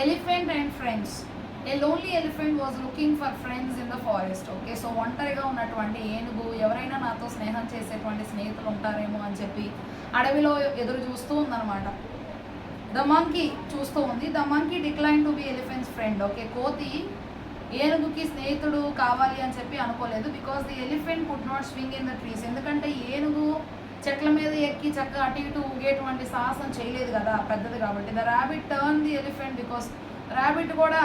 Elephant and friends. A lonely elephant was looking for friends in the forest. Okay, so ఒంటరిగా ఉన్నటువంటి ఏనుగు ఎవరైనా నాతో స్నేహం చేసేటువంటి స్నేహితులు ఉంటారేమో అని చెప్పి అడవిలో ఎదురు చూస్తూ ఉందన్నమాట. ద మంకీ చూస్తూ ఉంది. The monkey decline to be elephants friend. Okay, కోతి ఏనుగుకి స్నేహితుడు కావాలి అని చెప్పి అనుకోలేదు. Because the elephant could not swing in the trees. ఎందుకంటే ఏనుగు చెట్ల మీద ఎక్కి చక్కగా అటు ఇటు ఊగేటువంటి సాహసం చేయలేదు కదా, పెద్దది కాబట్టి. The rabbit turn the elephant because rabbit కూడా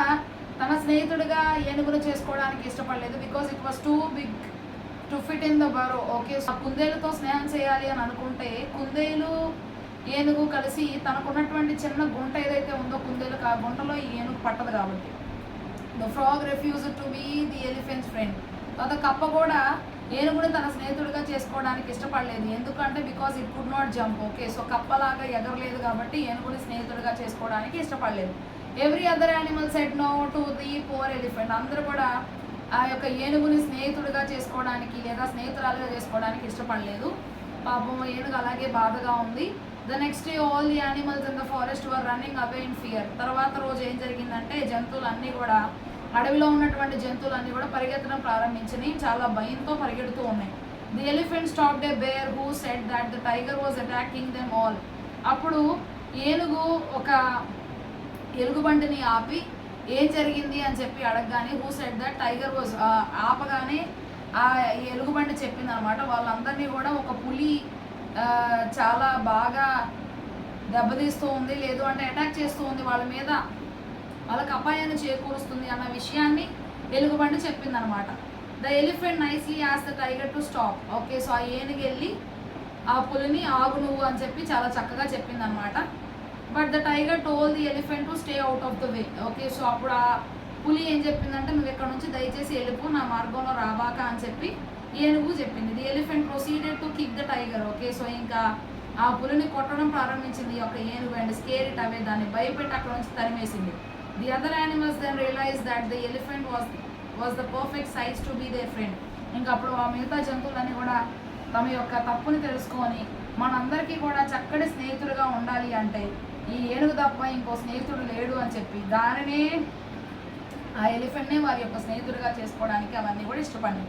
తన స్నేహితుడిగా ఏనుగును చేసుకోవడానికి ఇష్టపడలేదు. Because it was too big to fit in the burrow. Okay, so కుందేలుతో స్నేహం చేయాలి అని అనుకుంటే కుందేలు ఏనుగు కలిసి తనకున్నటువంటి చిన్న గుంట ఏదైతే ఉందో కుందేలుకు, ఆ గుంటలో ఈ ఏనుగు పట్టదు కాబట్టి. The frog refused to be the elephant's friend. తర్వాత కప్ప కూడా ఏనుగుని తన స్నేహితుడిగా చేసుకోవడానికి ఇష్టపడలేదు. ఎందుకంటే because it could not jump. Okay, so కప్పలాగా ఎగరలేదు కాబట్టి ఏనుగుని స్నేహితుడిగా చేసుకోవడానికి ఇష్టపడలేదు. Every other animal said no to the poor elephant. అందరూ కూడా ఆ యొక్క ఏనుగుని స్నేహితుడిగా చేసుకోవడానికి లేదా స్నేహితురాలుగా చేసుకోవడానికి ఇష్టపడలేదు. పాపం ఏనుగు అలాగే బాధగా ఉంది. The next day all the animals in the forest were running away in fear. తర్వాత రోజు ఏం జరిగిందంటే జంతువులన్నీ కూడా, అడవిలో ఉన్నటువంటి జంతువులన్నీ కూడా పరిగెత్తడం ప్రారంభించినాయి. చాలా భయంతో పరిగెడుతూ ఉన్నాయి. The elephant stopped a bear who said that the tiger was attacking them all. అప్పుడు ఏనుగు ఒక ఎలుగుబంటిని ఆపి ఏం జరిగింది అని చెప్పి అడగగానే who said that tiger was, ఆపగానే ఆ ఎలుగుబంటి చెప్పింది అనమాట, వాళ్ళందరినీ కూడా ఒక పులి చాలా బాగా దెబ్బతీస్తూ ఉంది, లేదు అంటే అటాక్ చేస్తూ ఉంది, వాళ్ళ మీద వాళ్ళకి అపాయాన్ని చేకూరుస్తుంది అన్న విషయాన్ని ఎలుగుబంటి చెప్పిందనమాట. ద ఎలిఫెంట్ నైస్లీ యాస్ the tiger to stop. Okay, so ఆ ఏనుగు వెళ్ళి ఆ పులిని ఆగు నువ్వు అని చెప్పి చాలా చక్కగా చెప్పిందనమాట. But the tiger told the elephant to stay out of the way. Okay, so అప్పుడు ఆ పులి ఏం చెప్పిందంటే నువ్వు ఇక్కడ నుంచి దయచేసి వెళ్ళిపో, నా మార్గంలో రాబాక అని చెప్పి ఏనుగు చెప్పింది. The elephant proceeded to kick the tiger. Okay, so ఇంకా ఆ పులిని కొట్టడం ప్రారంభించింది ఈ యొక్క ఏనుగు అండ్ స్కేర్ ఇట్ అవే, దాన్ని భయపెట్టి అక్కడ నుంచి తరిమేసింది. The other animals then realized that the elephant was the perfect size to be their friend. ఇంకా అప్పుడు ఆ మిగతా జంతువులన్నీ కూడా తమ యొక్క తప్పుని తెలుసుకొని మనందరికీ కూడా చక్కటి స్నేహితులుగా ఉండాలి అంటే ఈ ఏనుగు తప్ప ఇంకో స్నేహితుడు లేడు అని చెప్పి దానినే, ఆ ఎలిఫెంట్నే వారి యొక్క స్నేహితుడిగా చేసుకోవడానికి అవన్నీ కూడా ఇష్టపడింది.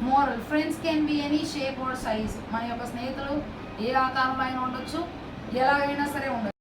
Moral, friends can be any shape or size. మన యొక్క స్నేహితులు ఏ ఆకారంలో అయినా ఉండొచ్చు, ఎలాగైనా సరే ఉండొచ్చు.